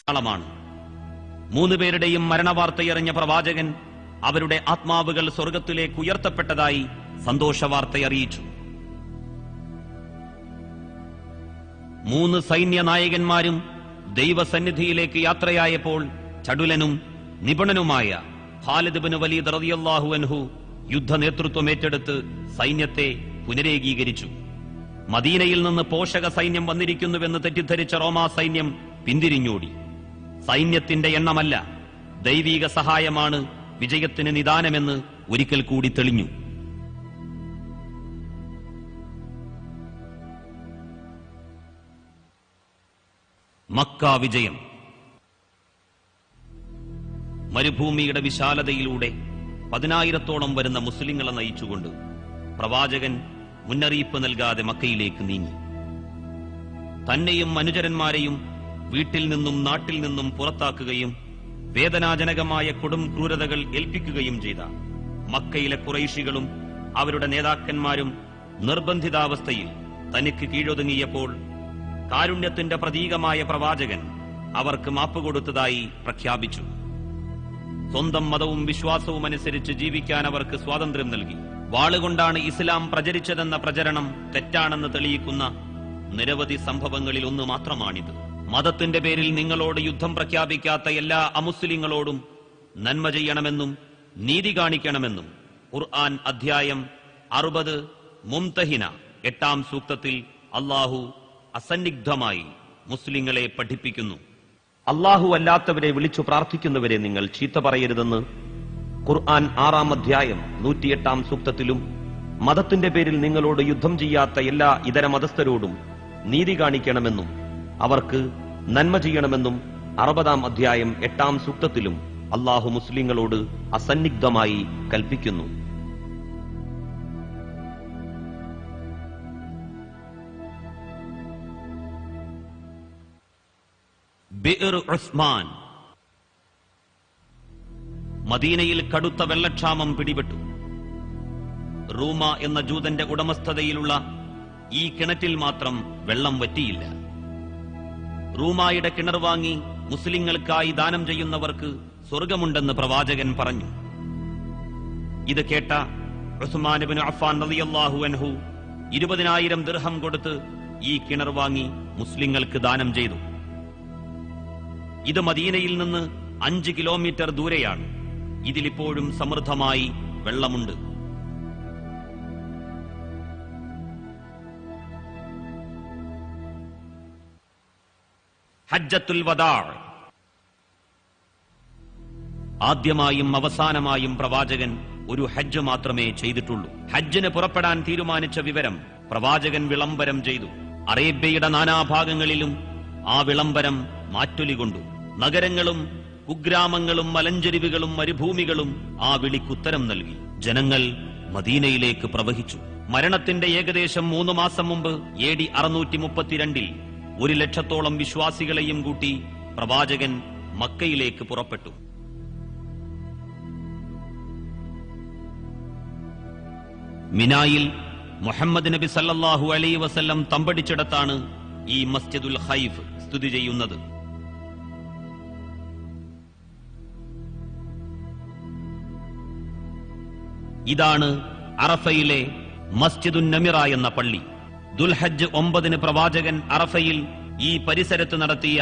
ാണ്. 3 പേരുടെയും മരണവാർത്തയറിഞ്ഞ പ്രവാചകൻ അവരുടെ ആത്മാവുകൾ സ്വർഗത്തിലേക്ക് ഉയർത്തപ്പെട്ടതായി സന്തോഷവാർത്തയറിയിച്ചു. 3 സൈന്യ നായകന്മാരും ദൈവസന്നിധിയിലേക്ക് യാത്രയായപ്പോൾ ചടുലനും നിപുണനുമായ ഖാലിദ് ഇബ്നു വലീദ് റളിയല്ലാഹു അൻഹു യുദ്ധ നേതൃത്വം ഏറ്റെടുത്ത് സൈന്യത്തെ പുനരേകീകരിച്ചു. മദീനയിൽ നിന്ന് പോഷക സൈന്യം വന്നിരിക്കുന്നുവെന്ന് തെറ്റിദ്ധരിച്ച റോമാ സൈന്യം പിന്തിരിഞ്ഞോടി. സൈന്യത്തിന്റെ എണ്ണമല്ല, ദൈവീക സഹായമാണ് വിജയത്തിന് നിദാനമെന്ന് ഒരിക്കൽ കൂടി തെളിഞ്ഞു. മക്ക വിജയം. മരുഭൂമിയുടെ വിശാലതയിലൂടെ 10,000-ഓളം വരുന്ന മുസ്ലിങ്ങളെ നയിച്ചുകൊണ്ട് പ്രവാചകൻ മുന്നറിയിപ്പ് നൽകാതെ മക്കയിലേക്ക് നീങ്ങി. തന്നെയും അനുചരന്മാരെയും വീട്ടിൽ നിന്നും നാട്ടിൽ നിന്നും പുറത്താക്കുകയും വേദനാജനകമായ കൊടും ക്രൂരതകൾ ഏൽപ്പിക്കുകയും ചെയ്ത മക്കയിലെ ഖുറൈശികളും അവരുടെ നേതാക്കന്മാരും നിർബന്ധിതാവസ്ഥയിൽ തനിക്ക് കീഴൊതുങ്ങിയപ്പോൾ കാരുണ്യത്തിന്റെ പ്രതീകമായ പ്രവാചകൻ അവർക്ക് മാപ്പുകൊടുത്തതായി പ്രഖ്യാപിച്ചു. സ്വന്തം മതവും വിശ്വാസവും അനുസരിച്ച് ജീവിക്കാൻ അവർക്ക് സ്വാതന്ത്ര്യം നൽകി. വാളുകൊണ്ടാണ് ഇസ്ലാം പ്രചരിച്ചതെന്ന പ്രചരണം തെറ്റാണെന്ന് തെളിയിക്കുന്ന നിരവധി സംഭവങ്ങളിൽ ഒന്ന് മാത്രമാണിത്. മതത്തിന്റെ പേരിൽ നിങ്ങളോട് യുദ്ധം പ്രഖ്യാപിക്കാത്ത എല്ലാ അമുസ്ലിങ്ങളോടും നന്മ ചെയ്യണമെന്നും നീതി കാണിക്കണമെന്നും ഖുർആൻ അധ്യായം 60 മുംതഹിന 8-ാം സൂക്തത്തിൽ അല്ലാഹു അസന്നിഗ്ധമായി മുസ്ലിങ്ങളെ പഠിപ്പിക്കുന്നു. അല്ലാഹു അല്ലാത്തവരെ വിളിച്ചു പ്രാർത്ഥിക്കുന്നവരെ നിങ്ങൾ ചീത്ത പറയരുതെന്ന് ഖുർആൻ 6-ാം അധ്യായം 108-ാം സൂക്തത്തിലും മതത്തിന്റെ പേരിൽ നിങ്ങളോട് യുദ്ധം ചെയ്യാത്ത എല്ലാ ഇതര മതസ്ഥരോടും നീതി കാണിക്കണമെന്നും അവർക്ക് നന്മ ചെയ്യണമെന്നും 60-ാം അധ്യായം 8-ാം സൂക്തത്തിലും അല്ലാഹു മുസ്ലിങ്ങളോട് അസന്നിഗ്ധമായി കൽപ്പിക്കുന്നു. ബിർ ഉസ്മാൻ. മദീനയിൽ കടുത്ത വെള്ളക്ഷാമം പിടിപെട്ടു. റൂമ എന്ന ജൂതന്റെ ഉടമസ്ഥതയിലുള്ള ഈ കിണറ്റിൽ മാത്രം വെള്ളം വറ്റിയില്ല. റൂമായുടെ കിണർ വാങ്ങി മുസ്ലിങ്ങൾക്കായി ദാനം ചെയ്യുന്നവർക്ക് സ്വർഗമുണ്ടെന്ന് പ്രവാചകൻ പറഞ്ഞു. ഇത് കേട്ട ഉസ്മാൻ ഇബ്നു അഫ്ഫാൻ റളിയല്ലാഹു അൻഹു 20,000 ദിർഹം കൊടുത്ത് ഈ കിണർ വാങ്ങി മുസ്ലിങ്ങൾക്ക് ദാനം ചെയ്തു. ഇത് മദീനയിൽ നിന്ന് 5 കിലോമീറ്റർ ദൂരെയാണ്. ഇതിലിപ്പോഴും സമൃദ്ധമായി വെള്ളമുണ്ട്. ഹജ്ജത്തുൽ വദാ. ആദ്യമായും അവസാനമായും പ്രവാചകൻ ഒരു ഹജ്ജ് മാത്രമേ ചെയ്തിട്ടുള്ളൂ. ഹജ്ജിന് പുറപ്പെടാൻ തീരുമാനിച്ച വിവരം പ്രവാചകൻ വിളംബരം ചെയ്തു. അറേബ്യയുടെ നാനാഭാഗങ്ങളിലും ആ വിളംബരം മാറ്റൊലികൊണ്ടു. നഗരങ്ങളും കുഗ്രാമങ്ങളും മലഞ്ചെരിവുകളും മരുഭൂമികളും ആ വിളിക്കുത്തരം നൽകി. ജനങ്ങൾ മദീനയിലേക്ക് പ്രവഹിച്ചു. മരണത്തിന്റെ ഏകദേശം 3 മാസം മുമ്പ് AD 632 1,00,000-ഓളം വിശ്വാസികളെയും കൂട്ടി പ്രവാചകൻ മക്കയിലേക്ക് പുറപ്പെട്ടു. മിനായിൽ മുഹമ്മദ് നബി സല്ലല്ലാഹു അലൈഹി വസല്ലം തമ്പടിച്ചിടത്താണ് ഈ മസ്ജിദുൽ ഖൈഫ് സ്ഥിതി ചെയ്യുന്നത്. ഇതാണ് അറഫയിലെ മസ്ജിദുൻ നമിറ എന്ന പള്ളി. ദുൽഹജ്ജ് 9-ന് പ്രവാചകൻ അറഫയിൽ ഈ പരിസരത്ത് നടത്തിയ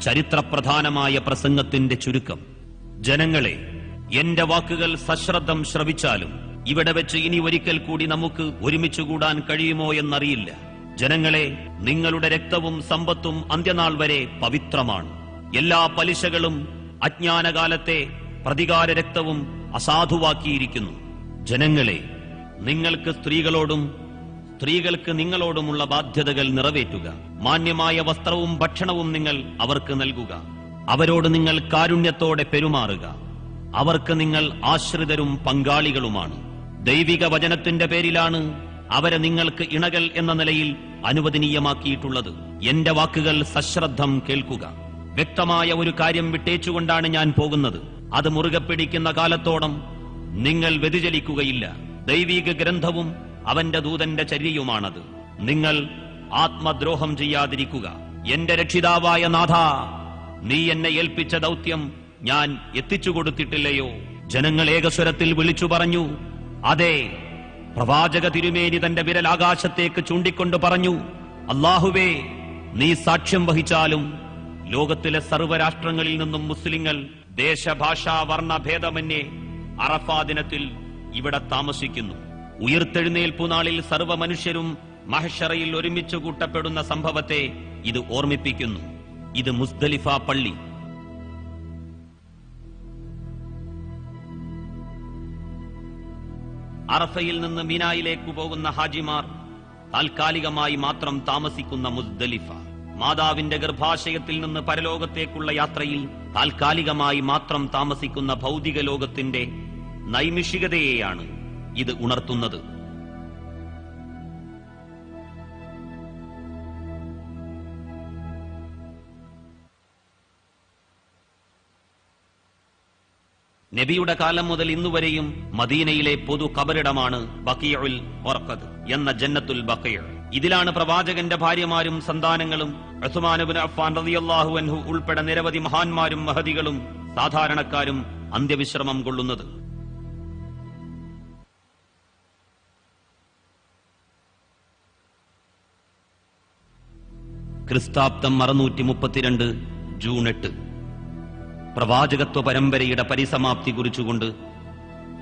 ചരിത്രപ്രധാനമായ പ്രസംഗത്തിന്റെ ചുരുക്കം: ജനങ്ങളെ, എന്റെ വാക്കുകൾ സശ്രദ്ധം ശ്രവിച്ചാലും ഇവിടെ വെച്ച് ഇനി ഒരിക്കൽ കൂടി നമുക്ക് ഒരുമിച്ചുകൂടാൻ കഴിയുമോ എന്നറിയില്ല. ജനങ്ങളെ, നിങ്ങളുടെ രക്തവും സമ്പത്തും അന്ത്യനാൾ വരെ പവിത്രമാണ്. എല്ലാ പലിശകളും അജ്ഞാനകാലത്തെ പ്രതികാര രക്തവും അസാധുവാക്കിയിരിക്കുന്നു. ജനങ്ങളെ, നിങ്ങൾക്ക് സ്ത്രീകളോടും സ്ത്രീകൾക്ക് നിങ്ങളോടുമുള്ള ബാധ്യതകൾ നിറവേറ്റുക. മാന്യമായ വസ്ത്രവും ഭക്ഷണവും നിങ്ങൾ അവർക്ക് നൽകുക. അവരോട് നിങ്ങൾ കാരുണ്യത്തോടെ പെരുമാറുക. അവർക്ക് നിങ്ങൾ ആശ്രിതരും പങ്കാളികളുമാണ്. ദൈവിക വചനത്തിന്റെ പേരിലാണ് അവരെ നിങ്ങൾക്ക് ഇണകൾ എന്ന നിലയിൽ അനുവദനീയമാക്കിയിട്ടുള്ളത്. എന്റെ വാക്കുകൾ സശ്രദ്ധം കേൾക്കുക. വ്യക്തമായ ഒരു കാര്യം വിട്ടേച്ചുകൊണ്ടാണ് ഞാൻ പോകുന്നത്. അത് മുറുകെ പിടിക്കുന്ന കാലത്തോളം നിങ്ങൾ വ്യതിചലിക്കുകയില്ല. ദൈവിക ഗ്രന്ഥവും അവന്റെ ദൂതന്റെ ചര്യയുമാണത്. നിങ്ങൾ ആത്മദ്രോഹം ചെയ്യാതിരിക്കുക. എന്റെ രക്ഷിതാവായ നാഥ, നീ എന്നെ ഏൽപ്പിച്ച ദൗത്യം ഞാൻ എത്തിച്ചു കൊടുത്തിട്ടില്ലയോ? ജനങ്ങൾ ഏകസ്വരത്തിൽ വിളിച്ചു പറഞ്ഞു, അതെ. പ്രവാചക തിരുമേനി തന്റെ വിരൽ ആകാശത്തേക്ക് ചൂണ്ടിക്കൊണ്ട് പറഞ്ഞു, അല്ലാഹുവേ, നീ സാക്ഷ്യം വഹിച്ചാലും ലോകത്തിലെ സർവ്വരാഷ്ട്രങ്ങളിൽ നിന്നും മുസ്ലിങ്ങൾ ദേശഭാഷാ വർണ്ണ ഭേദമന്യേ അറഫാ ദിനത്തിൽ ഇവിടെ താമസിക്കുന്നു. ഉയിർത്തെഴുന്നേൽപ്പു നാളിൽ സർവ്വ മനുഷ്യരും മഹ്ശറയിൽ ഒരുമിച്ച് കൂട്ടപ്പെടുന്ന സംഭവത്തെ ഇത് ഓർമ്മിപ്പിക്കുന്നു. ഇത് മുസ്ദലിഫ പള്ളി. അറഫയിൽ നിന്ന് മിനായിലേക്ക് പോകുന്ന ഹാജിമാർ താൽക്കാലികമായി മാത്രം താമസിക്കുന്ന മുസ്ദലിഫ. മാതാവിന്റെ ഗർഭാശയത്തിൽ നിന്ന് പരലോകത്തേക്കുള്ള യാത്രയിൽ താൽക്കാലികമായി മാത്രം താമസിക്കുന്ന ഭൗതിക ലോകത്തിന്റെ നൈമിഷികതയെയാണ് ഇത് ഉണർത്തുന്നത്. നബിയുടെ കാലം മുതൽ ഇന്നുവരെയും മദീനയിലെ പൊതു ഖബറിടമാണ് ബഖീഉൽ ഖർഖദ് എന്ന ജന്നത്തുൽ ബഖീഅ്. ഇതിലാണ് പ്രവാചകന്റെ ഭാര്യമാരും സന്താനങ്ങളും ഉസ്മാൻ ഇബ്നു അഫ്ഫാൻ റളിയല്ലാഹു അൻഹു ഉൾപ്പെടെ നിരവധി മഹാന്മാരും മഹദികളും സാധാരണക്കാരും അന്ത്യവിശ്രമം കൊള്ളുന്നത്. ക്രിസ്താബ്ദം 632 ജൂൺ 8 പ്രവാചകത്വ പരമ്പരയുടെ പരിസമാപ്തി കുറിച്ചുകൊണ്ട്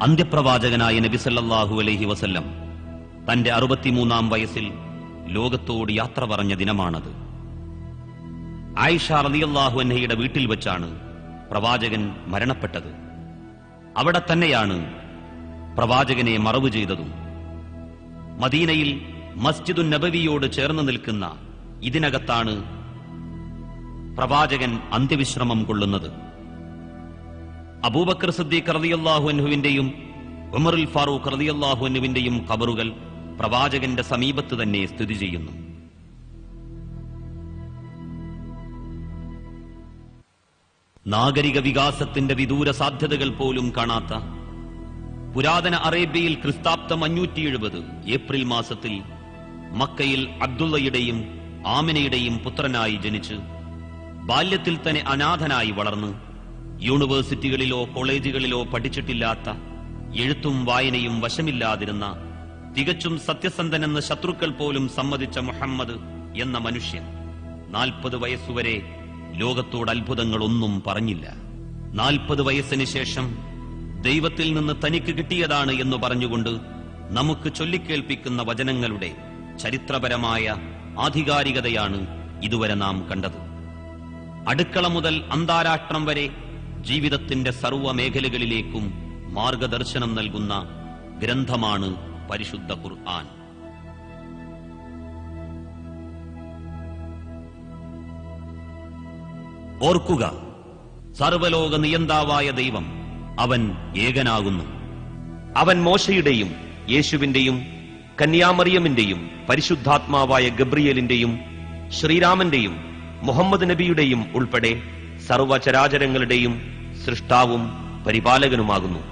അന്ത്യപ്രവാചകനായ നബി സല്ലല്ലാഹു അലൈഹി വസല്ലം തന്റെ 63-ാം വയസ്സിൽ ലോകത്തോട് യാത്ര പറഞ്ഞ ദിനമാണത്. ആയിഷ റളിയല്ലാഹു അൻഹയുടെ വീട്ടിൽ വെച്ചാണ് പ്രവാചകൻ മരണപ്പെട്ടത്. അവിടെ തന്നെയാണ് പ്രവാചകനെ മറവ് ചെയ്തതും. മദീനയിൽ മസ്ജിദുൻ നബവിയോട് ചേർന്ന് നിൽക്കുന്ന ഇതിനകത്താണ് പ്രവാചകൻ അന്ത്യവിശ്രമം കൊള്ളുന്നത്. അബൂബക്കർ സിദ്ദീഖ് റളിയല്ലാഹു അൻഹുവിന്റെയും ഉമറുൽ ഫാറൂഖ് റളിയല്ലാഹു അൻഹുവിന്റെയും ഖബറുകൾ പ്രവാചകന്റെ സമീപത്ത് തന്നെ സ്ഥിതി ചെയ്യുന്നു. നാഗരിക വികാസത്തിന്റെ വിദൂര സാധ്യതകൾ പോലും കാണാത്ത പുരാതന അറേബ്യയിൽ ക്രിസ്താബ്ദം 570 ഏപ്രിൽ മാസത്തിൽ മക്കയിൽ അബ്ദുള്ളയുടെയും ആമിനയുടെയും പുത്രനായി ജനിച്ച് ബാല്യത്തിൽ തന്നെ അനാഥനായി വളർന്ന് യൂണിവേഴ്സിറ്റികളിലോ കോളേജുകളിലോ പഠിച്ചിട്ടില്ലാത്ത, എഴുത്തും വായനയും വശമില്ലാതിരുന്ന, തികച്ചും സത്യസന്ധനെന്ന് ശത്രുക്കൾ പോലും സമ്മതിച്ച മുഹമ്മദ് എന്ന മനുഷ്യൻ 40 വയസ്സുവരെ ലോകത്തോട് അത്ഭുതങ്ങളൊന്നും പറഞ്ഞില്ല. 40 വയസ്സിന് ശേഷം ദൈവത്തിൽ നിന്ന് തനിക്ക് കിട്ടിയതാണ് എന്ന് പറഞ്ഞുകൊണ്ട് നമുക്ക് ചൊല്ലിക്കേൾപ്പിക്കുന്ന വചനങ്ങളുടെ ചരിത്രപരമായ ആധികാരികതയാണ് ഇതുവരെ നാം കണ്ടത്. അടുക്കള മുതൽ അന്താരാഷ്ട്രം വരെ ജീവിതത്തിന്റെ സർവ്വ മേഖലകളിലേക്കും മാർഗദർശനം നൽകുന്ന ഗ്രന്ഥമാണ് പരിശുദ്ധ ഖുർആൻ. ഓർക്കുക, സർവലോക നിയന്താവായ ദൈവം അവൻ ഏകനാകുന്നു. അവൻ മോശയുടെയും യേശുവിന്റെയും കന്യാമറിയമിന്റെയും പരിശുദ്ധാത്മാവായ ഗബ്രിയേലിന്റെയും ശ്രീരാമന്റെയും മുഹമ്മദ് നബിയുടെയും ഉൾപ്പെടെ സർവചരാചരങ്ങളുടെയും സൃഷ്ടാവും പരിപാലകനുമാകുന്നു.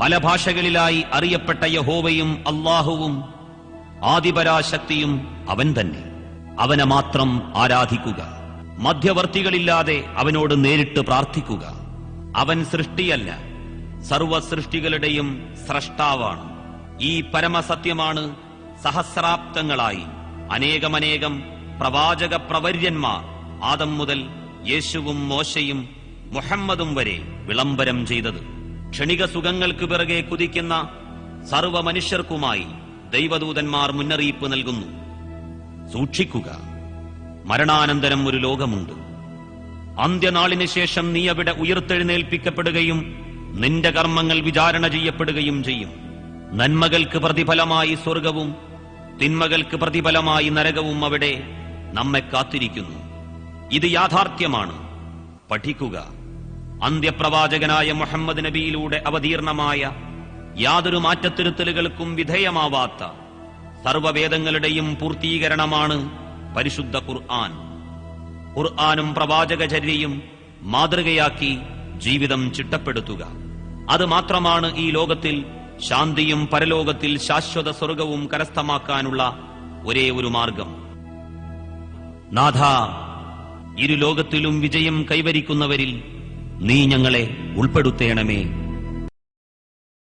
പല ഭാഷകളിലായി അറിയപ്പെട്ട യഹോവയും അല്ലാഹുവും ആദിപരാശക്തിയും അവൻ തന്നെ. അവനെ മാത്രം ആരാധിക്കുക. മധ്യവർത്തികളില്ലാതെ അവനോട് നേരിട്ട് പ്രാർത്ഥിക്കുക. അവൻ സൃഷ്ടിയല്ല, സർവ സൃഷ്ടികളുടെയും സ്രഷ്ടാവാണ്. ഈ പരമസത്യമാണ് സഹസ്രാബ്ദങ്ങളായി അനേകമനേകം പ്രവാചക പ്രവര്യന്മാർ ആദം മുതൽ യേശുവും മോശയും മുഹമ്മദും വരെ വിളംബരം ചെയ്തത്. ക്ഷണിക സുഖങ്ങൾക്ക് പിറകെ കുതിക്കുന്ന സർവ മനുഷ്യർക്കുമായി ദൈവദൂതന്മാർ മുന്നറിയിപ്പ് നൽകുന്നു. സൂക്ഷിക്കുക, മരണാനന്തരം ഒരു ലോകമുണ്ട്. അന്ത്യനാളിന് ശേഷം നീ അവിടെ ഉയർത്തെഴുന്നേൽപ്പിക്കപ്പെടുകയും നിന്റെ കർമ്മങ്ങൾ വിചാരണ ചെയ്യപ്പെടുകയും ചെയ്യും. നന്മകൾക്ക് പ്രതിഫലമായി സ്വർഗവും തിന്മകൾക്ക് പ്രതിഫലമായി നരകവും അവിടെ നമ്മെ കാത്തിരിക്കുന്നു. ഇത് യാഥാർത്ഥ്യമാണ്. പഠിക്കുക. അന്ത്യപ്രവാചകനായ മുഹമ്മദ് നബിയിലൂടെ അവതീർണമായ യാതൊരു മാറ്റത്തിരുത്തലുകൾക്കും വിധേയമാവാത്ത സർവവേദങ്ങളുടെയും പൂർത്തീകരണമാണ് പരിശുദ്ധ ഖുർആൻ. ഖുർആനും പ്രവാചകചര്യയും മാതൃകയാക്കി ജീവിതം ചിട്ടപ്പെടുത്തുക. അത് മാത്രമാണ് ഈ ലോകത്തിൽ ശാന്തിയും പരലോകത്തിൽ ശാശ്വത സ്വർഗവും കരസ്ഥമാക്കാനുള്ള ഒരേ ഒരു മാർഗം. നാഥ, ഇരു ലോകത്തിലും വിജയം കൈവരിക്കുന്നവരിൽ നീ ഞങ്ങളെ ഉൾപ്പെടുത്തേണമേ.